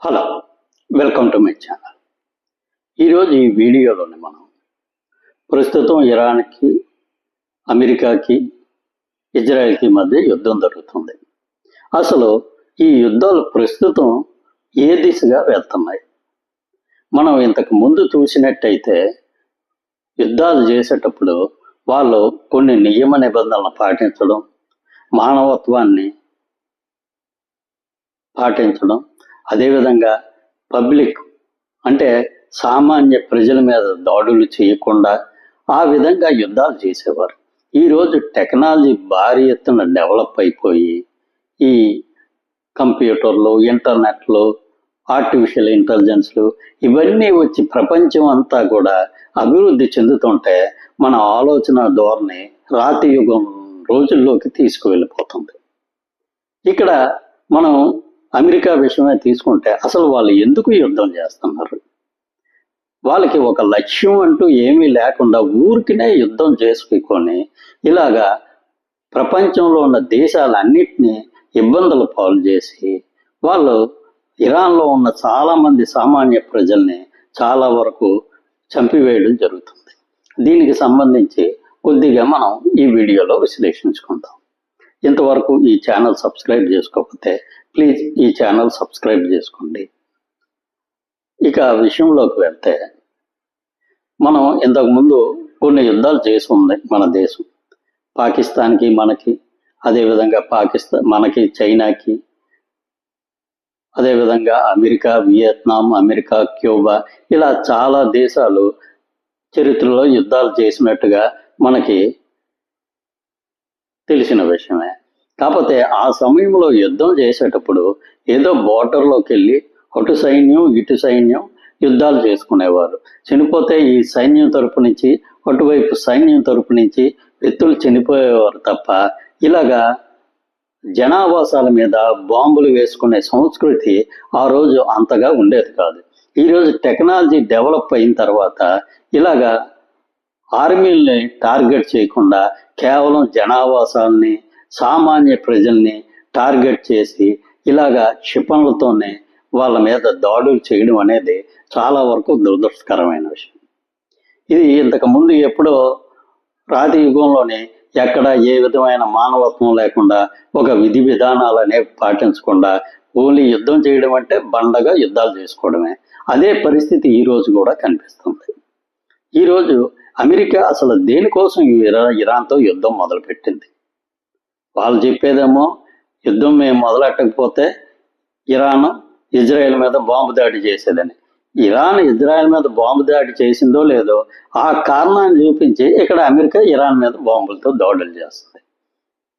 Hello, welcome to my channel. ఈరోజు ఈ వీడియోలోని మనం ప్రస్తుతం ఇరాన్కి, అమెరికాకి, ఇజ్రాయెల్కి మధ్య యుద్ధం జరుగుతుంది. అసలు ఈ యుద్ధాలు ప్రస్తుతం ఏ దిశగా వెళ్తున్నాయి? మనం ఇంతకు ముందు చూసినట్టయితే యుద్ధాలు చేసేటప్పుడు వాళ్ళు కొన్ని నియమ నిబంధనలు పాటించడం, మానవత్వాన్ని పాటించడం, అదేవిధంగా పబ్లిక్ అంటే సామాన్య ప్రజల మీద దాడులు చేయకుండా ఆ విధంగా యుద్ధాలు చేసేవారు. ఈరోజు టెక్నాలజీ భారీ ఎత్తున డెవలప్ అయిపోయి ఈ కంప్యూటర్లు, ఇంటర్నెట్లు, ఆర్టిఫిషియల్ ఇంటెలిజెన్స్లు ఇవన్నీ వచ్చి ప్రపంచం అంతా కూడా అభివృద్ధి చెందుతుంటే మన ఆలోచన ధోరణి రాతి యుగం రోజుల్లోకి తీసుకువెళ్ళిపోతుంది. ఇక్కడ మనం అమెరికా విషయమే తీసుకుంటే అసలు వాళ్ళు ఎందుకు యుద్ధం చేస్తున్నారు? వాళ్ళకి ఒక లక్ష్యం అంటూ ఏమీ లేకుండా ఊరికినే యుద్ధం చేసుకొని ఇలాగా ప్రపంచంలో ఉన్న దేశాలన్నిటినీ ఇబ్బందులు పాలు చేసి వాళ్ళు ఇరాన్లో ఉన్న చాలామంది సామాన్య ప్రజల్ని చాలా వరకు చంపివేయడం జరుగుతుంది. దీనికి సంబంధించి కొద్దిగా మనం ఈ వీడియోలో విశ్లేషించుకుందాం. ఇంతవరకు ఈ ఛానల్ సబ్స్క్రైబ్ చేసుకోకపోతే ప్లీజ్ ఈ ఛానల్ సబ్స్క్రైబ్ చేసుకోండి. ఇక విషయంలోకి వెళ్తే మనం ఇంతకుముందు కొన్ని యుద్ధాలు చేసి ఉంది మన దేశం. పాకిస్తాన్కి మనకి, అదేవిధంగా మనకి చైనాకి, అదేవిధంగా అమెరికా, వియత్నాం, అమెరికా, క్యూబా ఇలా చాలా దేశాలు చరిత్రలో యుద్ధాలు చేసినట్టుగా మనకి తెలిసిన విషయమే. కాకపోతే ఆ సమయంలో యుద్ధం చేసేటప్పుడు ఏదో బోర్డర్లోకి వెళ్ళి అటు సైన్యం ఇటు సైన్యం యుద్ధాలు చేసుకునేవారు. చనిపోతే ఈ సైన్యం తరపు నుంచి అటువైపు సైన్యం తరపు నుంచి వ్యక్తులు చనిపోయేవారు తప్ప ఇలాగా జనావాసాల మీద బాంబులు వేసుకునే సంస్కృతి ఆ రోజు అంతగా ఉండేది కాదు. ఈరోజు టెక్నాలజీ డెవలప్ అయిన తర్వాత ఇలాగా ఆర్మీల్ని టార్గెట్ చేయకుండా కేవలం జనావాసాలని, సామాన్య ప్రజల్ని టార్గెట్ చేసి ఇలాగా క్షిపణులతోనే వాళ్ళ మీద దాడులు చేయడం అనేది చాలా వరకు దురదృష్టకరమైన విషయం. ఇది ఇంతకుముందు ఎప్పుడో రాతి యుగంలోనే ఎక్కడ ఏ విధమైన మానవత్వం లేకుండా ఒక విధి విధానాలు అనేవి పాటించకుండా ఓన్లీ యుద్ధం చేయడం అంటే బండగా యుద్ధాలు చేసుకోవడమే. అదే పరిస్థితి ఈరోజు కూడా కనిపిస్తుంది. ఈరోజు అమెరికా అసలు దేనికోసం ఇరాన్తో యుద్ధం మొదలుపెట్టింది? వాళ్ళు చెప్పేదేమో యుద్ధం మేము మొదలెట్టకపోతే ఇరాన్ ఇజ్రాయెల్ మీద బాంబు దాడి చేసేదని. ఇరాన్ ఇజ్రాయెల్ మీద బాంబు దాడి చేసిందో లేదో ఆ కారణాన్ని చూపించి ఇక్కడ అమెరికా ఇరాన్ మీద బాంబులతో దాడులు చేస్తుంది.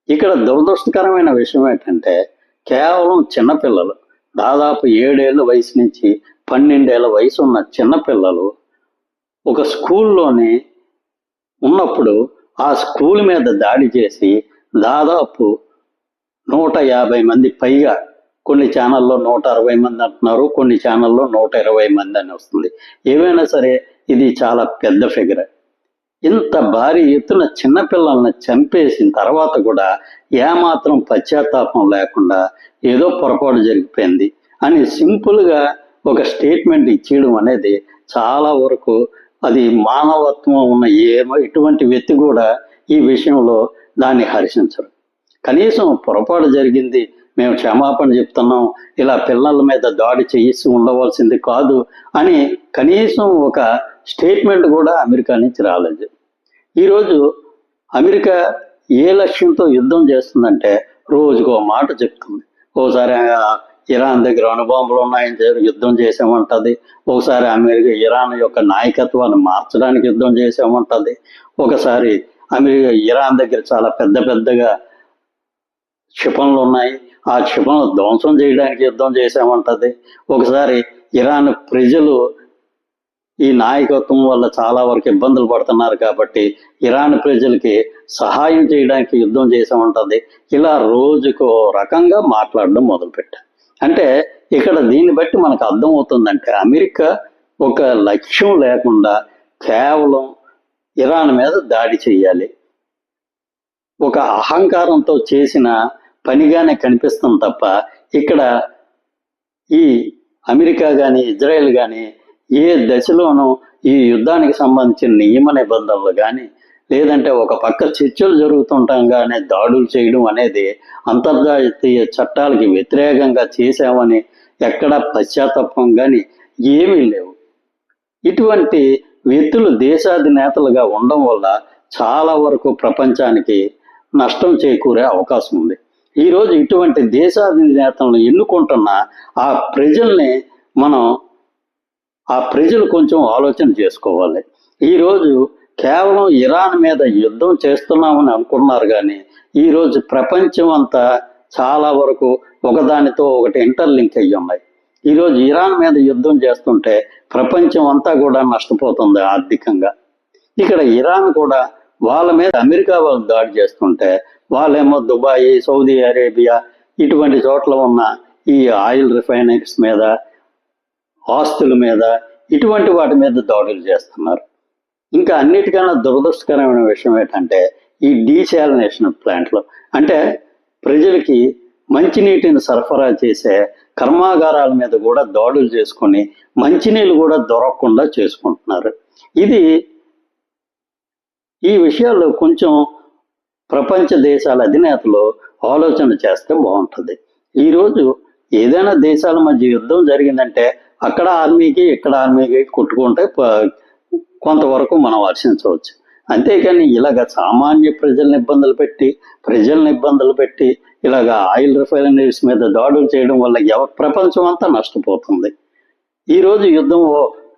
ఇక్కడ దురదృష్టకరమైన విషయం ఏంటంటే కేవలం చిన్నపిల్లలు, దాదాపు 7 ఏళ్ళ వయసు నుంచి 12 ఏళ్ళ వయసు ఉన్న చిన్నపిల్లలు ఒక స్కూల్లోనే ఉన్నప్పుడు ఆ స్కూల్ మీద దాడి చేసి దాదాపు 150 మంది పైగా, కొన్ని ఛానల్లో 160 మంది అంటున్నారు, కొన్ని ఛానల్లో 120 మంది అని వస్తుంది. ఏమైనా సరే ఇది చాలా పెద్ద ఫిగర్. ఇంత భారీ ఎత్తున చిన్నపిల్లల్ని చంపేసిన తర్వాత కూడా ఏమాత్రం పశ్చాత్తాపం లేకుండా ఏదో పొరపాటు జరిగిపోయింది అని సింపుల్గా ఒక స్టేట్మెంట్ ఇచ్చేయడం అనేది చాలా వరకు అది మానవత్వం ఉన్న ఎటువంటి వ్యక్తి కూడా ఈ విషయంలో దాన్ని హర్షించరు. కనీసం పొరపాటు జరిగింది, మేము క్షమాపణ చెప్తున్నాం, ఇలా పిల్లల మీద దాడి చేసి ఉండవలసింది కాదు అని కనీసం ఒక స్టేట్మెంట్ కూడా అమెరికా నుంచి రాలేదు. ఈరోజు అమెరికా ఏ లక్ష్యంతో యుద్ధం చేస్తుందంటే రోజుకో మాట చెప్తుంది. ఓసారి ఇరాన్ దగ్గర అణుబాంబులు ఉన్నాయని యుద్ధం చేసామంటుంది, ఒకసారి అమెరికా ఇరాన్ యొక్క నాయకత్వాన్ని మార్చడానికి యుద్ధం చేసామంటుంది, ఒకసారి అమెరికా ఇరాన్ దగ్గర చాలా పెద్దగా క్షిపణులు ఉన్నాయి, ఆ క్షిపణులు ధ్వంసం చేయడానికి యుద్ధం చేసామంటుంది, ఒకసారి ఇరాన్ ప్రజలు ఈ నాయకత్వం వల్ల చాలా వరకు ఇబ్బందులు పడుతున్నారు కాబట్టి ఇరాన్ ప్రజలకి సహాయం చేయడానికి యుద్ధం చేసామంటుంది. ఇలా రోజుకో రకంగా మాట్లాడడం మొదలుపెట్టారు. అంటే ఇక్కడ దీన్ని బట్టి మనకు అర్థమవుతుందంటే అమెరికా ఒక లక్ష్యం లేకుండా కేవలం ఇరాన్ మీద దాడి చేయాలి, ఒక అహంకారంతో చేసిన పనిగానే కనిపిస్తుంది తప్ప ఇక్కడ ఈ అమెరికా కానీ ఇజ్రాయెల్ కానీ ఏ దశలోనూ ఈ యుద్ధానికి సంబంధించిన నియమ నిబంధనలు కానీ లేదంటే ఒక పక్క చర్చలు జరుగుతుండగానే దాడులు చేయడం అనేది అంతర్జాతీయ చట్టాలకి వ్యతిరేకంగా చేశామని ఎక్కడ పశ్చాత్తాపం కానీ ఏమీ లేవు. ఇటువంటి వ్యక్తులు దేశాధినేతలుగా ఉండడం వల్ల చాలా వరకు ప్రపంచానికి నష్టం చేకూరే అవకాశం ఉంది. ఈరోజు ఇటువంటి దేశాధినేతలను ఎన్నుకుంటున్న ఆ ప్రజలు కొంచెం ఆలోచన చేసుకోవాలి. ఈరోజు కేవలం ఇరాన్ మీద యుద్ధం చేస్తున్నామని అనుకున్నారు కానీ ఈరోజు ప్రపంచం అంతా చాలా వరకు ఒకదానితో ఒకటి ఇంటర్లింక్ అయ్యి ఉన్నాయి. ఈరోజు ఇరాన్ మీద యుద్ధం చేస్తుంటే ప్రపంచం అంతా కూడా నష్టపోతుంది ఆర్థికంగా. ఇక్కడ ఇరాన్ కూడా వాళ్ళ మీద అమెరికా వాళ్ళు దాడి చేస్తుంటే వాళ్ళేమో దుబాయ్, సౌదీ అరేబియా ఇటువంటి చోట్ల ఉన్న ఈ ఆయిల్ రిఫైనరీస్ మీద, ఆస్తుల మీద, ఇటువంటి వాటి మీద దాడులు చేస్తున్నారు. ఇంకా అన్నిటికన్నా దురదృష్టకరమైన విషయం ఏంటంటే ఈ డీశాలినేషన్ ప్లాంట్లు, అంటే ప్రజలకి మంచినీటిని సరఫరా చేసే కర్మాగారాల మీద కూడా దాడులు చేసుకొని మంచినీళ్ళు కూడా దొరకకుండా చేసుకుంటున్నారు. ఈ విషయాల్లో కొంచెం ప్రపంచ దేశాల అధినేతలు ఆలోచన చేస్తే బాగుంటుంది. ఈరోజు ఏదైనా దేశాల మధ్య యుద్ధం జరిగిందంటే అక్కడ ఆర్మీకి ఇక్కడ ఆర్మీకి కొట్టుకుంటే కొంతవరకు మనం హర్షించవచ్చు. అంతేకాని ఇలాగ సామాన్య ప్రజల్ని ఇబ్బందులు పెట్టి ఇలాగ ఆయిల్ రిఫైనరీస్ మీద దాడులు చేయడం వల్ల ప్రపంచం అంతా నష్టపోతుంది. ఈరోజు యుద్ధం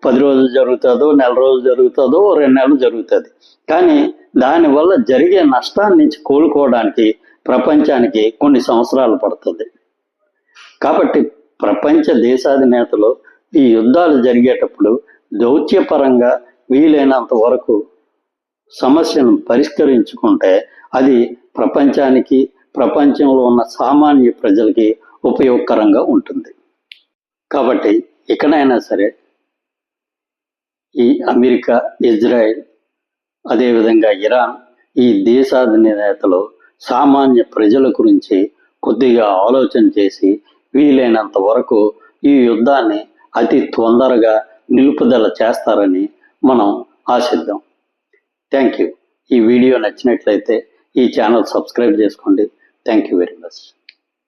10 రోజులు జరుగుతుందో, నెల రోజులు జరుగుతుందో, 2 నెలలు జరుగుతుంది. కానీ దానివల్ల జరిగే నష్టాన్ని నుంచి కోలుకోవడానికి ప్రపంచానికి కొన్ని సంవత్సరాలు పడుతుంది. కాబట్టి ప్రపంచ దేశాధినేతలు ఈ యుద్ధాలు జరిగేటప్పుడు దౌత్యపరంగా వీలైనంత వరకు సమస్యను పరిష్కరించుకుంటే అది ప్రపంచానికి, ప్రపంచంలో ఉన్న సామాన్య ప్రజలకి ఉపయోగకరంగా ఉంటుంది. కాబట్టి ఎక్కడైనా సరే ఈ అమెరికా, ఇజ్రాయెల్, అదేవిధంగా ఇరాన్ ఈ దేశాధినేతలు సామాన్య ప్రజల గురించి కొద్దిగా ఆలోచన చేసి వీలైనంత వరకు ఈ యుద్ధాన్ని అతి తొందరగా నిలుపుదల చేస్తారని మనం ఆశిద్దాం. Thank you. ఈ వీడియో నచ్చినట్లయితే ఈ ఛానల్ సబ్స్క్రైబ్ చేసుకోండి. Thank you very much.